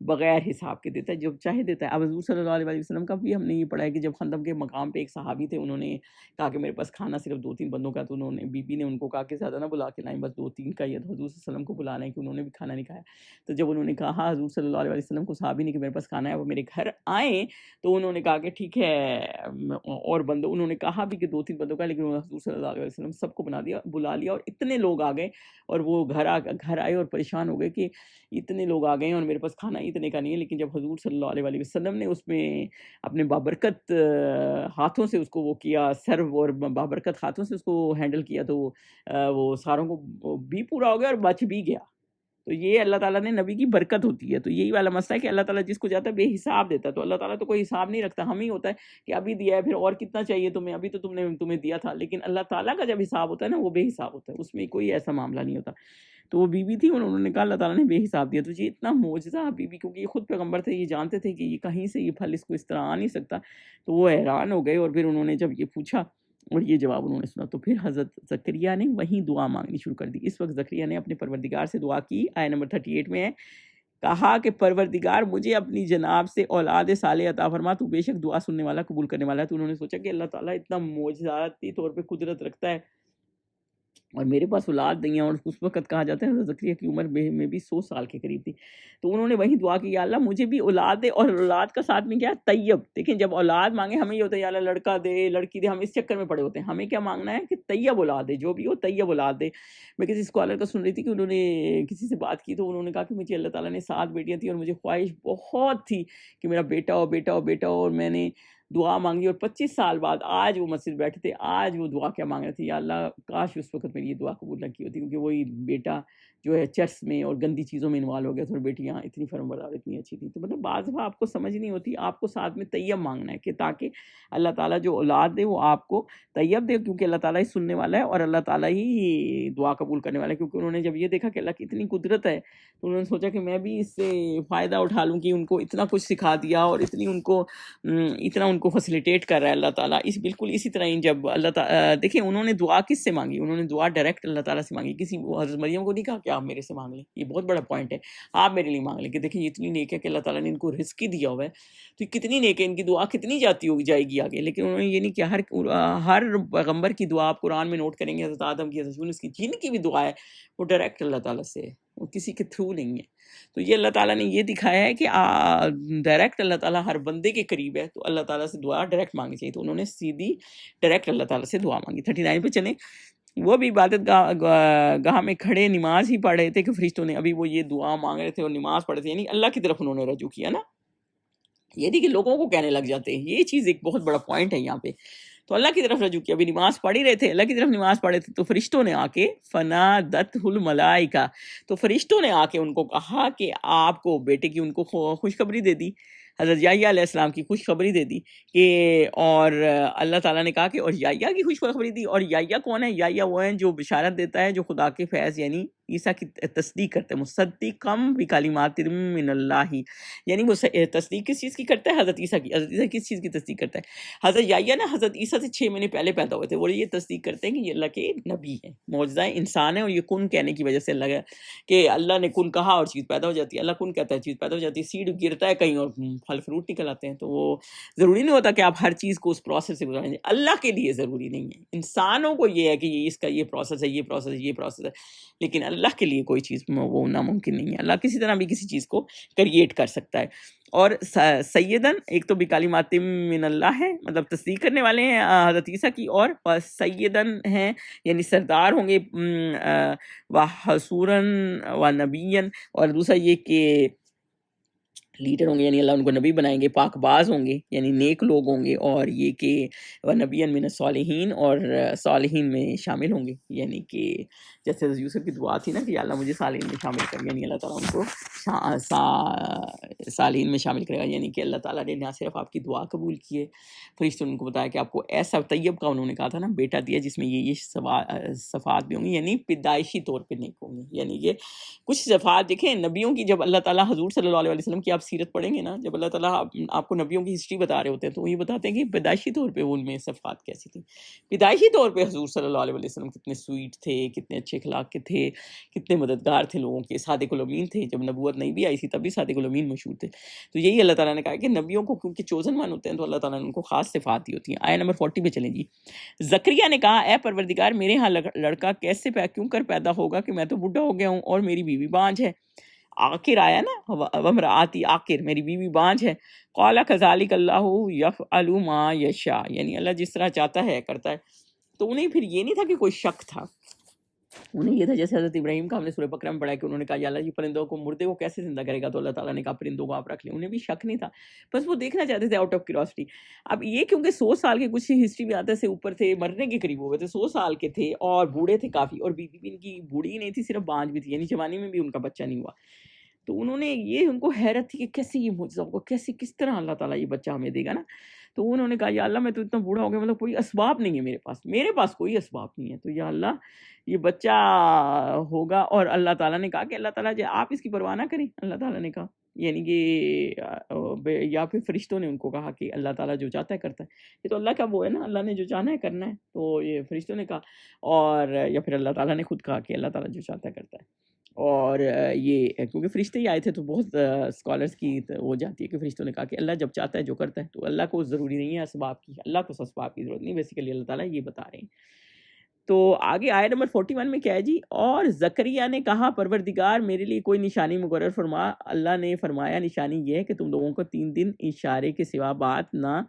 بغیر حساب کے دیتا ہے، جب چاہے دیتا ہے. اب حضور صلی اللہ علیہ وسلم کا بھی ہم نے یہ پڑھا ہے کہ جب خندق کے مقام پہ ایک صحابی تھے، انہوں نے کہا کہ میرے پاس کھانا صرف 2-3 بندوں کا، تو انہوں نے بی بی نے ان کو کہا کہ زیادہ نہ بلا کے لائیں، بس 2-3 کا. یہ حضور صلی اللہ علیہ وسلم کو بلا لیں کہ انہوں نے بھی کھانا نہیں کھایا. تو جب انہوں نے کہا حضور صلی اللہ علیہ وسلم کو صحابی نے کہ میرے پاس کھانا ہے، وہ میرے گھر آئیں، تو انہوں نے کہا کہ ٹھیک ہے. اور بندوں انہوں نے کہا بھی کہ 2-3 بندوں کا، لیکن حضور صلی اللہ علیہ وسلم سب کو بلا لیا، اور اتنے لوگ آ گئے، اور وہ گھر آئے اور پریشان ہو گئے کہ اتنے لوگ آ گئے ہیں اور میرے پاس کھانا اتنے کا نہیں ہے. لیکن جب حضور صلی اللہ علیہ وسلم نے اس میں اپنے بابرکت ہاتھوں سے اس کو وہ کیا سرو، اور بابرکت ہاتھوں سے اس کو ہینڈل کیا، تو وہ ساروں کو بھی پورا ہو گیا اور بچ بھی گیا. تو یہ اللہ تعالیٰ نے نبی کی برکت ہوتی ہے. تو یہی والا مسئلہ ہے کہ اللہ تعالیٰ جس کو چاہتا ہے بے حساب دیتا ہے. تو اللہ تعالیٰ تو کوئی حساب نہیں رکھتا، ہم ہی ہوتا ہے کہ ابھی دیا ہے، پھر اور کتنا چاہیے تمہیں، ابھی تو تمہیں دیا تھا. لیکن اللہ تعالیٰ کا جب حساب ہوتا ہے نا، وہ بے حساب ہوتا ہے، اس میں کوئی ایسا معاملہ نہیں ہوتا. تو وہ بی بی تھی، انہوں نے کہا اللہ تعالیٰ نے بے حساب دیا. تو یہ اتنا معجزہ بی بی، کیونکہ یہ خود پیغمبر تھے، یہ جانتے تھے کہ یہ کہیں سے یہ پھل اس کو اس طرح آ نہیں سکتا. تو وہ حیران ہو گئے، اور پھر انہوں نے جب یہ پوچھا اور یہ جواب انہوں نے سنا، تو پھر حضرت زکریا نے وہیں دعا مانگنی شروع کر دی. اس وقت زکریا نے اپنے پروردگار سے دعا کی. آیت نمبر 38 میں ہے، کہا کہ پروردگار مجھے اپنی جناب سے اولاد صالح عطا فرما، تو بے شک دعا سننے والا قبول کرنے والا ہے. تو انہوں نے سوچا کہ اللہ تعالیٰ اتنا معجزاتی طور پہ قدرت رکھتا ہے اور میرے پاس اولاد نہیں ہے. اور اس وقت کہا جاتا ہے حضرت زکریا کی عمر میں بھی 100 سال کے قریب تھی. تو انہوں نے وہی دعا کی، یا اللہ مجھے بھی اولاد دے، اور اولاد کا ساتھ میں کیا ہے، طیب. دیکھیں جب اولاد مانگے ہمیں یہ ہوتا ہے یا اللہ لڑکا دے لڑکی دے، ہم اس چکر میں پڑے ہوتے ہیں. ہمیں کیا مانگنا ہے کہ طیب اولاد دے، جو بھی ہو طیب اولاد دے. میں کسی اسکالر کا سن رہی تھی کہ انہوں نے کسی سے بات کی، تو انہوں نے کہا کہ مجھے اللہ تعالیٰ نے 7 بیٹیاں تھیں، اور مجھے خواہش بہت تھی کہ میرا بیٹا ہو بیٹا ہو بیٹا ہو. اور میں نے دعا مانگی، اور 25 سال بعد آج وہ مسجد بیٹھے تھے، آج وہ دعا کیا مانگ رہے تھے، یا اللہ کاش اس وقت میری یہ دعا قبول نہ کی ہوتی، کیونکہ وہی بیٹا جو ہے چرس میں اور گندی چیزوں میں انوالو ہو گیا تھا، اور بیٹیاں اتنی فرمبردار اتنی اچھی تھیں. تو مطلب بعض دفعہ آپ کو سمجھ نہیں ہوتی، آپ کو ساتھ میں طیب مانگنا ہے کہ تاکہ اللہ تعالیٰ جو اولاد دے وہ آپ کو طیب دے، کیونکہ اللہ تعالیٰ ہی سننے والا ہے اور اللہ تعالیٰ ہی دعا قبول کرنے والا ہے. کیونکہ انہوں نے جب یہ دیکھا کہ اللہ کی اتنی قدرت ہے، تو انہوں نے سوچا کہ میں بھی اس سے فائدہ اٹھا لوں، کہ ان کو اتنا کچھ سکھا دیا اور اتنا ان کو فیسیلیٹیٹ کر رہا ہے اللہ تعالیٰ. بالکل اسی طرح ہی جب اللہ تعالیٰ دیکھیں انہوں نے دعا کس سے مانگی، انہوں نے دعا ڈائریکٹ اللہ تعالیٰ سے مانگی. کسی حضرت مریم کو نہیں کہا کہ آپ میرے سے مانگ لیں، یہ بہت بڑا پوائنٹ ہے، آپ میرے لیے مانگ لیں. کہ دیکھیں یہ اتنی نیک ہے کہ اللہ تعالیٰ نے ان کو رزق ہی دیا ہوا ہے، تو کتنی نیک ہے، ان کی دعا کتنی جائے گی آگے. لیکن انہوں نے یہ نہیں کیا. ہر پیغمبر کی دعا آپ قرآن میں نوٹ کریں گے، حضرت آدم کی، حضرت یونس کی، جن کی بھی دعا ہے وہ ڈائریکٹ اللہ تعالیٰ سے ہے، وہ کسی کے تھرو نہیں ہے. تو یہ اللہ تعالیٰ نے یہ دکھایا ہے کہ ڈائریکٹ اللہ تعالیٰ ہر بندے کے قریب ہے، تو اللہ تعالیٰ سے دعا ڈائریکٹ مانگنی چاہیے. تو انہوں نے سیدھی ڈائریکٹ اللہ تعالیٰ سے دعا مانگی. 39 پہ چلیں. وہ بھی عبادت گاہ میں کھڑے نماز ہی پڑھ رہے تھے کہ فرشتوں نے، ابھی وہ یہ دعا مانگ رہے تھے اور نماز پڑھ رہے تھے، یعنی اللہ کی طرف انہوں نے رجوع کیا نا. یہ نہیں کہ لوگوں کو کہنے لگ جاتے ہیں، یہ چیز ایک بہت بڑا پوائنٹ ہے یہاں پہ. تو اللہ کی طرف رجوع کیا. ابھی نماز پڑھ ہی رہے تھے، اللہ کی طرف نماز پڑھ رہے تھے، تو فرشتوں نے آ کے فنادتہ الملائکہ، تو فرشتوں نے آ کے ان کو کہا کہ آپ کو بیٹے کی ان کو خوشخبری دے دی. حضرت یحییٰ علیہ السلام کی خوشخبری دے دی کہ، اور اللہ تعالیٰ نے کہا کہ اور یحییٰ کی خوشخبری دی. اور یحییٰ کون ہے؟ یحییٰ وہ ہیں جو بشارت دیتا ہے، جو خدا کے فیض یعنی عیسیٰ کی تصدیق کرتے ہیں. مصدقم بکلمات من اللہ، یعنی وہ تصدیق کس چیز کی کرتا ہے؟ حضرت عیسیٰ کی. حضرت عیسیٰ کس چیز کی تصدیق کرتا ہے؟ حضرت یحییٰ نا حضرت عیسیٰ سے 6 مہینے پہلے پیدا ہوئے تھے. وہ یہ تصدیق کرتے ہیں کہ یہ اللہ کے نبی ہیں، معجزہ انسان ہے، اور یہ کن کہنے کی وجہ سے لگا کہ اللہ نے کن کہا اور چیز پیدا ہو جاتی ہے. اللہ کن کہتا ہے چیز پیدا ہو جاتی ہے. سیڈ گرتا ہے کہیں اور پھل فروٹ نکل آتے ہیں. تو وہ ضروری نہیں ہوتا کہ آپ ہر چیز کو اس پروسیس سے گزاریں. اللہ کے لیے ضروری نہیں ہے، انسانوں کو یہ ہے کہ یہ اس کا یہ پروسیس ہے، یہ پروسیس ہے، یہ پروسیس ہے. لیکن اللہ کے لیے کوئی چیز وہ ناممکن نہیں ہے. اللہ کسی طرح بھی کسی چیز کو کریٹ کر سکتا ہے. اور سیدن ایک تو بکلمات من اللہ ہے، مطلب تصدیق کرنے والے ہیں حضرت عیسیٰ کی، اور سیدن ہیں یعنی سردار ہوں گے، و حصوراً و نبیًا. اور دوسرا یہ کہ لیڈر ہوں گے یعنی اللہ ان کو نبی بنائیں گے، پاک باز ہوں گے یعنی نیک لوگ ہوں گے، اور یہ کہ نبی من الصالحین، اور صالحین میں شامل ہوں گے، یعنی کہ جیسے حضرت یوسف کی دعا تھی نا کہ یا اللہ مجھے صالحین میں شامل کر، یعنی اللہ تعالیٰ ان کو صالحین میں شامل کرے گا، یعنی کہ اللہ تعالیٰ نے نہ صرف آپ کی دعا قبول کی ہے، فرشتوں نے ان کو بتایا کہ آپ کو ایسا طیب کا انہوں نے کہا تھا نا بیٹا دیا جس میں یہ صفات بھی ہوں گی، یعنی پیدائشی طور پہ نیک ہوں گے، یعنی کہ کچھ صفات دیکھیں نبیوں کی، جب اللہ تعالیٰ حضور صلی اللہ علیہ وسلم کی آپ سیرت پڑھیں گے نا، جب اللہ تعالیٰ آپ کو نبیوں کی ہسٹری بتا رہے ہوتے ہیں تو وہ یہ بتاتے ہیں کہ پیدائشی طور پہ ان میں صفات کیسی تھی، پیدائشی طور پہ حضور صلی اللہ علیہ وسلم کتنے سویٹ تھے، کتنے اچھے اخلاق کے تھے، کتنے مددگار تھے لوگوں کے، صادق الامین تھے، جب نبوت نہیں بھی آئی تھی تب بھی صادق الامین مشہور تھے، تو یہی اللہ تعالیٰ نے کہا کہ نبیوں کو کیونکہ چوزن ون ہوتے ہیں تو اللہ تعالیٰ نے ان کو خاص صفات دی ہوتی ہیں۔ آیت نمبر 40 پہ چلیں جی۔ زکریا نے کہا اے پروردگار میرے ہاں لڑکا کیسے کیوں کر پیدا ہوگا کہ میں تو بڈھا ہو گیا ہوں اور میری بیوی بانجھ ہے۔ آخر آیا نا ومرآتی، آخر میری بیوی بانجھ ہے۔ قال کذالک اللہ یفعل ما یشاء، یعنی اللہ جس طرح چاہتا ہے کرتا ہے۔ تو انہیں پھر یہ نہیں تھا کہ کوئی شک تھا، انہیں یہ تھا جیسے حضرت ابراہیم کا ہم نے سورہ بقرہ میں پڑھا کہ انہوں نے کہا یا اللہ یہ پرندوں کو، مردے کو کیسے زندہ کرے گا، تو اللہ تعالیٰ نے کہا پرندوں کو آپ رکھ لیں، انہیں بھی شک نہیں تھا، بس وہ دیکھنا چاہتے تھے آؤٹ آف کیوریوسٹی۔ اب یہ کیونکہ 100 سال کے کچھ ہسٹری میں آتے سے اوپر تھے، مرنے کے قریب ہوئے تھے، 100 سال کے تھے اور بوڑھے تھے کافی، اور بیوی بھی ان کی بوڑھی ہی نہیں تھی، صرف بانجھ بھی تھی، یعنی جوانی میں بھی ان کا بچہ نہیں ہوا۔ تو انہوں نے یہ، ان کو حیرت تھی کہ کیسے یہ معجزہ ہوگا، کیسے کس طرح اللہ تعالیٰ یہ بچہ ہمیں دے گا نا۔ تو انہوں نے کہا یا اللہ میں تو اتنا بوڑھا ہو گیا، مطلب کوئی اسباب نہیں ہے میرے پاس کوئی اسباب نہیں ہے، تو یا اللہ یہ بچہ ہوگا۔ اور اللہ تعالیٰ نے کہا کہ اللہ تعالیٰ آپ اس کی پرواہ نہ کریں، اللہ تعالیٰ نے کہا، یعنی کہ یا پھر فرشتوں نے ان کو کہا کہ اللہ تعالیٰ جو چاہتا ہے کرتا ہے، یہ تو اللہ کا وہ ہے نا، اللہ نے جو چاہنا ہے کرنا ہے، تو یہ فرشتوں نے کہا، اور یا پھر اللہ تعالیٰ نے خود کہا کہ اللہ تعالیٰ جو چاہتا ہے کرتا ہے۔ اور یہ کیونکہ فرشتے ہی آئے تھے تو بہت اسکالرس کی ہو جاتی ہے کہ فرشتوں نے کہا کہ اللہ جب چاہتا ہے جو کرتا ہے، تو اللہ کو ضروری نہیں ہے اسباب کی، اللہ کو اسباب کی ضرورت نہیں، بیسیکلی اللہ تعالیٰ یہ بتا رہے ہیں۔ تو آگے آیت نمبر 41 میں کیا ہے جی، اور زکریا نے کہا پروردگار میرے لیے کوئی نشانی مقرر فرما۔ اللہ نے فرمایا نشانی یہ ہے کہ تم لوگوں کو 3 دن اشارے کے سوا بات نہ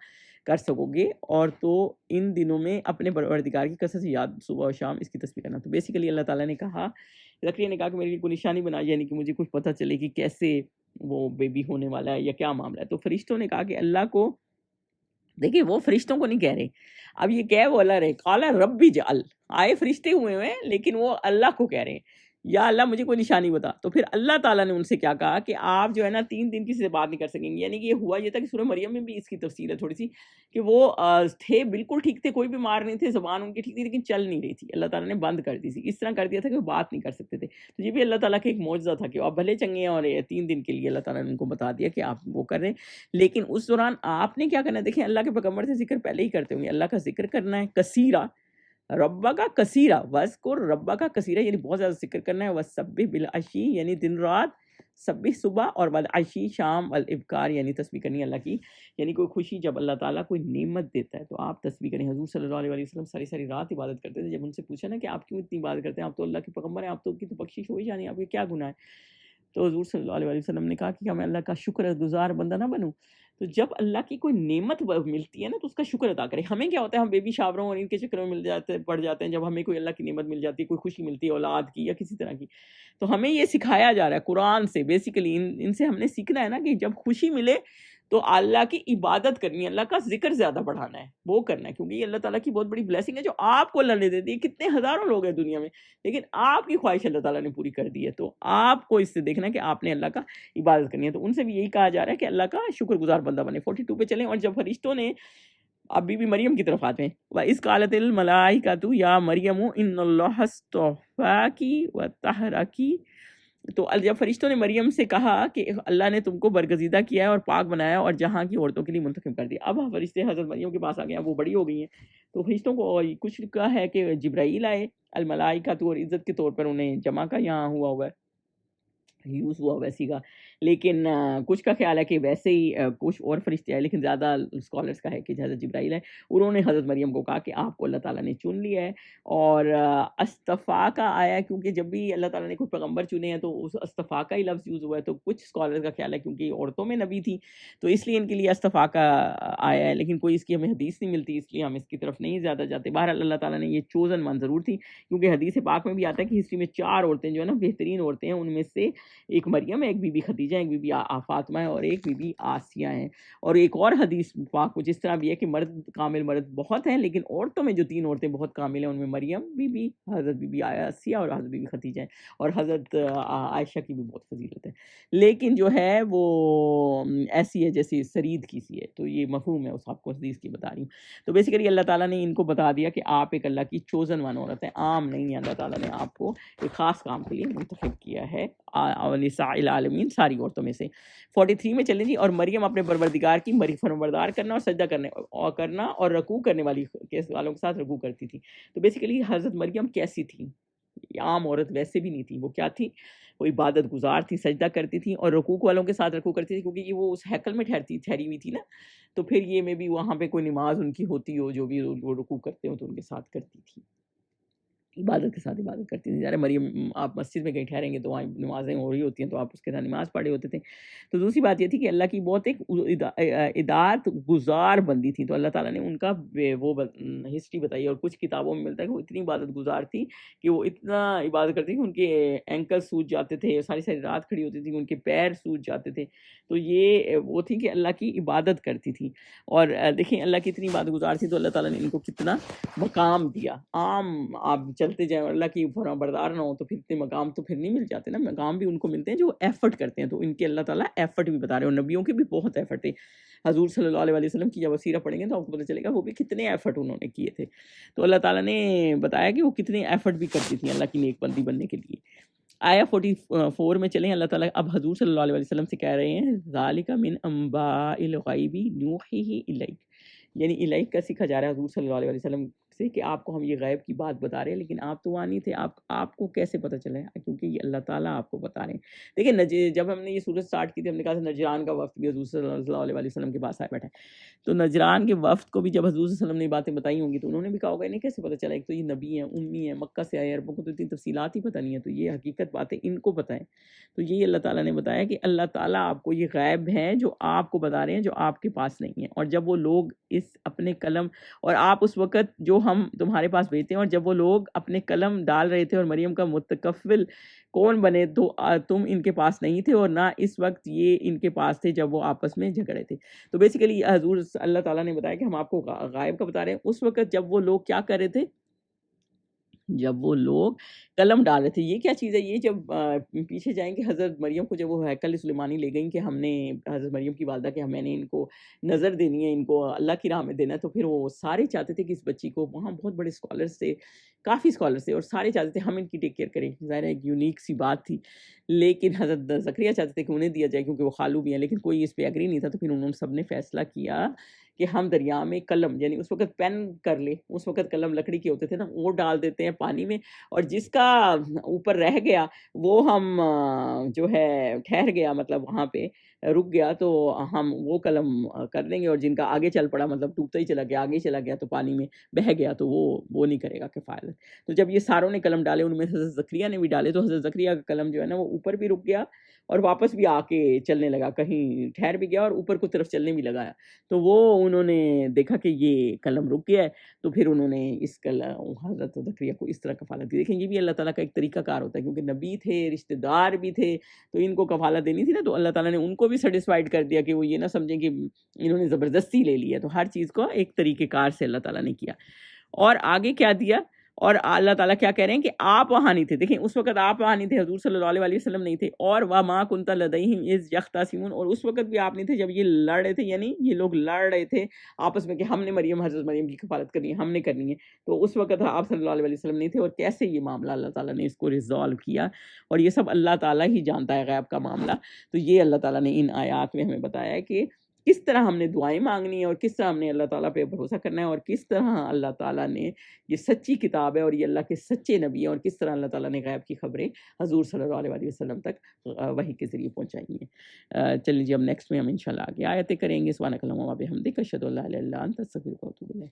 کر سکو گے، اور تو ان دنوں میں اپنے پروردگار کی کثرت سے یاد صبح و شام اس کی تسبیح کرنا۔ تو بیسیکلی اللہ تعالیٰ نے کہا، زکریا نے کہا کہ میرے لیے کوئی نشانی بنا، یعنی کہ مجھے کچھ پتہ چلے کہ کیسے وہ بیبی ہونے والا ہے یا کیا معاملہ ہے۔ تو فرشتوں نے کہا کہ اللہ کو، دیکھیں وہ فرشتوں کو نہیں کہہ رہے، اب یہ کہہ وہ اللہ رہے، قال ربی جعل، آئے فرشتے ہوئے ہوئے ہیں لیکن وہ اللہ کو کہہ رہے ہیں یا اللہ مجھے کوئی نشانی بتا۔ تو پھر اللہ تعالیٰ نے ان سے کیا کہا کہ آپ جو ہے نا 3 دن کسی سے بات نہیں کر سکیں گے، یعنی کہ یہ ہوا یہ تھا کہ سورہ مریم میں بھی اس کی تفصیل ہے تھوڑی سی، کہ وہ تھے بالکل ٹھیک تھے، کوئی بیمار نہیں تھے، زبان ان کی ٹھیک تھی لیکن چل نہیں رہی تھی، اللہ تعالیٰ نے بند کر دی تھی، اس طرح کر دیا تھا کہ وہ بات نہیں کر سکتے تھے۔ تو یہ بھی اللہ تعالیٰ کا ایک معجزہ تھا کہ آپ بھلے چنگے ہیں، اور 3 دن کے لیے اللہ تعالیٰ نے ان کو بتا دیا کہ آپ وہ کر رہے ہیں، لیکن اس دوران آپ نے کیا کرنا ہے، دیکھیں اللہ کے پیغمبر سے ذکر پہلے ہی کرتے ہوں گے، اللہ کا ذکر کرنا ہے کثیرہ، ربا کا کثیرہ، وذکر ربا کا کثیرہ یعنی بہت زیادہ ذکر کرنا ہے، وسبح بالعشی یعنی دن رات، سبح صبح، اور والعشی شام، والابکار یعنی تسبیح کرنی ہے اللہ کی، یعنی کوئی خوشی جب اللہ تعالیٰ کوئی نعمت دیتا ہے تو آپ تسبیح کریں۔ حضور صلی اللہ علیہ وسلم ساری ساری رات عبادت کرتے تھے، جب ان سے پوچھا نا کہ آپ کیوں اتنی عبادت کرتے ہیں، آپ تو اللہ کے پیغمبر ہیں، آپ تو کی تو بخشش ہو ہی جانی، آپ کے کیا گناہ ہے۔ تو حضور صلی اللہ علیہ وسلم نے کہا کہ کیا میں اللہ کا شکر گزار بندہ نہ بنوں۔ تو جب اللہ کی کوئی نعمت ملتی ہے نا تو اس کا شکر ادا کریں۔ ہمیں کیا ہوتا ہے، ہم بیبی شاوروں اور ان کے چکروں میں پڑ جاتے ہیں، جب ہمیں کوئی اللہ کی نعمت مل جاتی ہے، کوئی خوشی ملتی ہے اولاد کی یا کسی طرح کی، تو ہمیں یہ سکھایا جا رہا ہے قرآن سے، بیسیکلی ان سے ہم نے سیکھنا ہے نا کہ جب خوشی ملے تو اللہ کی عبادت کرنی ہے، اللہ کا ذکر زیادہ بڑھانا ہے، وہ کرنا ہے، کیونکہ یہ اللہ تعالیٰ کی بہت بڑی بلیسنگ ہے جو آپ کو اللہ نے دے دی ہے۔ کتنے ہزاروں لوگ ہیں دنیا میں، لیکن آپ کی خواہش اللہ تعالیٰ نے پوری کر دی ہے، تو آپ کو اس سے دیکھنا ہے کہ آپ نے اللہ کا عبادت کرنی ہے۔ تو ان سے بھی یہی کہا جا رہا ہے کہ اللہ کا شکر گزار بندہ بنے۔ 42 پہ چلیں، اور جب فرشتوں نے، اب بی بی مریم کی طرف آتے ہیں، وَإِذْ قَالَتِ الْمَلَائِكَةُ يَا مَرْيَمُ إِنَّ اللَّهَ اصْطَفَاكِ وَطَهَّرَكِ، تو جب فرشتوں نے مریم سے کہا کہ اللہ نے تم کو برگزیدہ کیا ہے اور پاک بنایا اور جہاں کی عورتوں کے لیے منتخب کر دیا۔ اب فرشتے حضرت مریم کے پاس آ گئے ہیں، وہ بڑی ہو گئی ہیں، تو فرشتوں کو کچھ کہا ہے کہ جبرائیل آئے، الملائکہ، تو اور عزت کے طور پر انہیں جمع کا یہاں ہوا ہے، یوز ہوا ویسی کا، لیکن کچھ کا خیال ہے کہ ویسے ہی کچھ اور فرشتے آئے، لیکن زیادہ اسکالرس کا ہے کہ حضرت جبرائیل ہے، انہوں نے حضرت مریم کو کہا کہ آپ کو اللہ تعالیٰ نے چن لیا ہے۔ اور استفا کا آیا ہے کیونکہ جب بھی اللہ تعالیٰ نے کوئی پیغمبر چنے ہیں تو اس استفا کا ہی لفظ یوز ہوا ہے، تو کچھ اسکالرس کا خیال ہے کیونکہ عورتوں میں نبی تھی تو اس لیے ان کے لیے استفا کا آیا ہے، لیکن کوئی اس کی ہمیں حدیث نہیں ملتی، اس لیے ہم اس کی طرف نہیں زیادہ جاتے۔ بہرحال اللہ تعالیٰ نے یہ چوزن ون ضرور تھی، کیونکہ حدیث پاک میں بھی آتا ہے کہ ہسٹری میں 4 عورتیں جو ہے نا بہترین عورتیں ہیں، ان میں سے ایک مریم ہے، ایک بی بی خدیجہ، ایک بی بی فاطمہ ہے، اور ایک بی بی آسیہ ہیں. اور ایک اور حدیث پاک کچھ اس طرح بھی ہے کہ مرد کامل مرد بہت ہیں، لیکن عورتوں میں جو 3 عورتیں بہت کامل ہیں ان میں مریم بی بی، حضرت بی بی آسیہ اور حضرت بی بی خدیجہ ہیں، اور حضرت عائشہ کی بھی بہت فضیلت ہے. لیکن جو ہے وہ ایسی ہے جیسے سرید کی سی ہے. تو یہ مفہوم ہے اس آپ کو حدیث کی بتا رہی ہوں. تو بیسیکلی اللہ تعالیٰ نے ان کو بتا دیا کہ آپ ایک اللہ کی چوزن ون عورت ہے، عام نہیں ہے. اللہ تعالیٰ نے آپ کو ایک خاص کام کے لیے منتخب کیا ہے نساء العالمین، ساری عورتوں میں سے. 43 میں چلیں جی. اور مریم اپنے پروردگار کی فرمانبردار کرنا اور سجدہ کرنا اور رکوع کرنے والوں کے ساتھ رکوع کرتی تھی. تو بیسیکلی حضرت مریم کیسی تھی؟ عام عورت ویسے بھی نہیں تھی. وہ کیا تھی؟ وہ عبادت گزار تھی، سجدہ کرتی تھی اور رکوع والوں کے ساتھ رکوع کرتی تھی، کیونکہ یہ وہ اس ہیکل میں ٹھہری ہوئی تھی نا. تو پھر یہ میں بھی وہاں پہ کوئی نماز ان کی ہوتی ہو، جو بھی وہ رکوع کرتے ہو تو ان کے ساتھ کرتی تھی، عبادت کے ساتھ عبادت کرتی تھی. ظاہر مریم آپ مسجد میں کہیں ٹھہریں گے تو وہاں نمازیں ہو رہی ہوتی ہیں تو آپ اس کے ساتھ نماز پڑھے ہوتے تھے. تو دوسری بات یہ تھی کہ اللہ کی بہت ایک اطاعت گزار بندی تھی. تو اللہ تعالیٰ نے ان کا وہ ہسٹری بتائی، اور کچھ کتابوں میں ملتا ہے کہ وہ اتنی عبادت گزار تھی کہ وہ اتنا عبادت کرتی تھی کہ ان کے اینکل سوج جاتے تھے، ساری ساری رات کھڑی ہوتی تھی، ان کے پیر سوج جاتے تھے. تو یہ وہ تھی کہ اللہ کی عبادت کرتی تھی. اور دیکھیں اللہ کی اتنی عبادت گزار تھی تو اللہ تعالیٰ نے ان کو کتنا مقام دیا. عام آپ چلتے جائیں اور اللہ کی فرما بردار نہ ہو تو پھر اتنے مقام تو پھر نہیں مل جاتے نا. مقام بھی ان کو ملتے ہیں جو ایفرٹ کرتے ہیں. تو ان کے اللہ تعالیٰ ایفرٹ بھی بتا رہے ہیں، اور نبیوں کے بھی بہت ایفرٹ تھے. حضور صلی اللہ علیہ وسلم کی جب سیرت پڑھیں گے تو آپ کو پتہ چلے گا وہ بھی کتنے ایفرٹ انہوں نے کیے تھے. تو اللہ تعالیٰ نے بتایا کہ وہ کتنے ایفرٹ بھی کرتی تھیں اللہ کی نیک بندی بننے کے لیے. آیا 44 میں چلیں. اللہ تعالیٰ اب حضور صلی اللہ علیہ وسلم سے کہہ رہے ہیں ذالک من انباء الغیب نوحیہ الیک، یعنی الیک کا سیکھا جا رہا ہے حضور صلی اللہ علیہ وسلم سے کہ آپ کو ہم یہ غیب کی بات بتا رہے ہیں، لیکن آپ تو وہاں نہیں تھے. آپ کو کیسے پتہ چلا ہے؟ کیونکہ یہ اللہ تعالیٰ آپ کو بتا رہے ہیں. دیکھیں جب ہم نے یہ سورت سٹارٹ کی تھی ہم نے کہا تھا نجران کا وفد بھی حضور صلی اللہ علیہ وسلم کے پاس آئے بیٹھا ہے. تو نجران کے وفد کو بھی جب حضور صلی اللہ علیہ وسلم نے باتیں بتائی ہوں گی تو انہوں نے بھی کہا ہوگا انہیں کیسے پتہ چلا؟ ایک تو یہ نبی ہیں، امی ہیں، مکہ سے آئے، عربوں کو تو اتنی تفصیلات ہی پتہ نہیں ہے. تو یہ حقیقت باتیں ان کو پتہ ہیں. تو یہی اللہ تعالیٰ نے بتایا کہ اللہ تعالیٰ آپ کو یہ غیب ہیں جو آپ کو بتا رہے ہیں، جو آپ کے پاس نہیں ہے. اور جب وہ لوگ اس اپنے قلم، اور آپ اس وقت جو ہم تمہارے پاس بھیجتے ہیں، اور جب وہ لوگ اپنے قلم ڈال رہے تھے اور مریم کا متکفل کون بنے تو تم ان کے پاس نہیں تھے، اور نہ اس وقت یہ ان کے پاس تھے جب وہ آپس میں جھگڑے تھے. تو بیسیکلی حضور اللہ تعالیٰ نے بتایا کہ ہم آپ کو غائب کا بتا رہے ہیں اس وقت جب وہ لوگ کیا کر رہے تھے، جب وہ لوگ قلم ڈال رہے تھے. یہ کیا چیز ہے؟ یہ جب پیچھے جائیں گے حضرت مریم کو جب وہ ہیکل سلیمانی لے گئیں کہ ہم نے حضرت مریم کی والدہ کہ میں نے ان کو نظر دینی ہے، ان کو اللہ کی راہ میں دینا ہے. تو پھر وہ سارے چاہتے تھے کہ اس بچی کو، وہاں بہت بڑے اسکالرس تھے، کافی اسکالرس تھے، اور سارے چاہتے تھے ہم ان کی ٹیک کیئر کریں. ظاہر ہے ایک یونیک سی بات تھی. لیکن حضرت زکریا چاہتے تھے کہ انہیں دیا جائے کیونکہ وہ خالو بھی ہیں، لیکن کوئی اس پہ ایگری نہیں تھا. تو پھر انہوں نے سب نے فیصلہ کیا کہ ہم دریا میں قلم، یعنی اس وقت پین کر لے، اس وقت قلم لکڑی کے ہوتے تھے نا، وہ ڈال دیتے ہیں پانی میں، اور جس کا اوپر رہ گیا وہ ہم جو ہے ٹھہر گیا، مطلب وہاں پہ رک گیا تو ہم وہ قلم کر دیں گے، اور جن کا آگے چل پڑا مطلب ڈوبتا ہی چلا گیا، آگے ہی چلا گیا تو پانی میں بہہ گیا تو وہ نہیں کرے گا کفایت. تو جب یہ ساروں نے قلم ڈالے، ان میں حضرت زکریا نے بھی ڈالے، تو حضرت زکریا کا قلم جو ہے نا وہ اوپر بھی رک گیا اور واپس بھی آ کے چلنے لگا، کہیں ٹھہر بھی گیا اور اوپر کو طرف چلنے بھی لگایا. تو وہ انہوں نے دیکھا کہ یہ قلم رک گیا ہے، تو پھر انہوں نے اس حضرت زکریا کو اس طرح کفالت دی. دیکھیں یہ بھی اللہ تعالیٰ کا ایک طریقہ کار ہوتا ہے، کیونکہ نبی تھے، رشتہ دار بھی تھے، تو ان کو کفالت دینی تھی نا. تو اللہ تعالیٰ نے ان کو بھی سیٹسفائیڈ کر دیا کہ وہ یہ نہ سمجھیں کہ انہوں نے زبردستی لے لی ہے. تو ہر چیز کو ایک طریقہ کار سے اللہ تعالیٰ نے کیا. اور آگے کیا دیا، اور اللہ تعالیٰ کیا کہہ رہے ہیں کہ آپ وہاں نہیں تھے. دیکھیں اس وقت آپ وہاں نہیں تھے، حضور صلی اللہ علیہ وسلم نہیں تھے. اور وَمَا كُنْتَ لَدَيْهِمْ إِذْ يَخْتَصِمُونَ، اور اس وقت بھی آپ نہیں تھے جب یہ لڑ رہے تھے، یعنی یہ لوگ لڑ رہے تھے آپس میں کہ ہم نے حضرت مریم کی کفالت کرنی ہے، ہم نے کرنی ہے. تو اس وقت آپ صلی اللہ علیہ وسلم نہیں تھے. اور کیسے یہ معاملہ اللہ تعالیٰ نے اس کو ریزالو کیا، اور یہ سب اللہ تعالیٰ ہی جانتا ہے غیب کا معاملہ. تو یہ اللہ تعالیٰ نے ان آیات میں ہمیں بتایا ہے کہ کس طرح ہم نے دعائیں مانگنی ہیں، اور کس طرح ہم نے اللہ تعالیٰ پہ بھروسہ کرنا ہے، اور کس طرح اللہ تعالیٰ نے یہ سچی کتاب ہے اور یہ اللہ کے سچے نبی ہیں، اور کس طرح اللہ تعالیٰ نے غیب کی خبریں حضور صلی اللہ علیہ وسلم تک وحی کے ذریعے پہنچائی ہیں. چلیے جی اب نیکسٹ میں ہم انشاءاللہ آگے آیتیں کریں گے. سبحانک اللہم و بحمدک اشہد ان لا الہ الا انت استغفرک و اتوب الیک.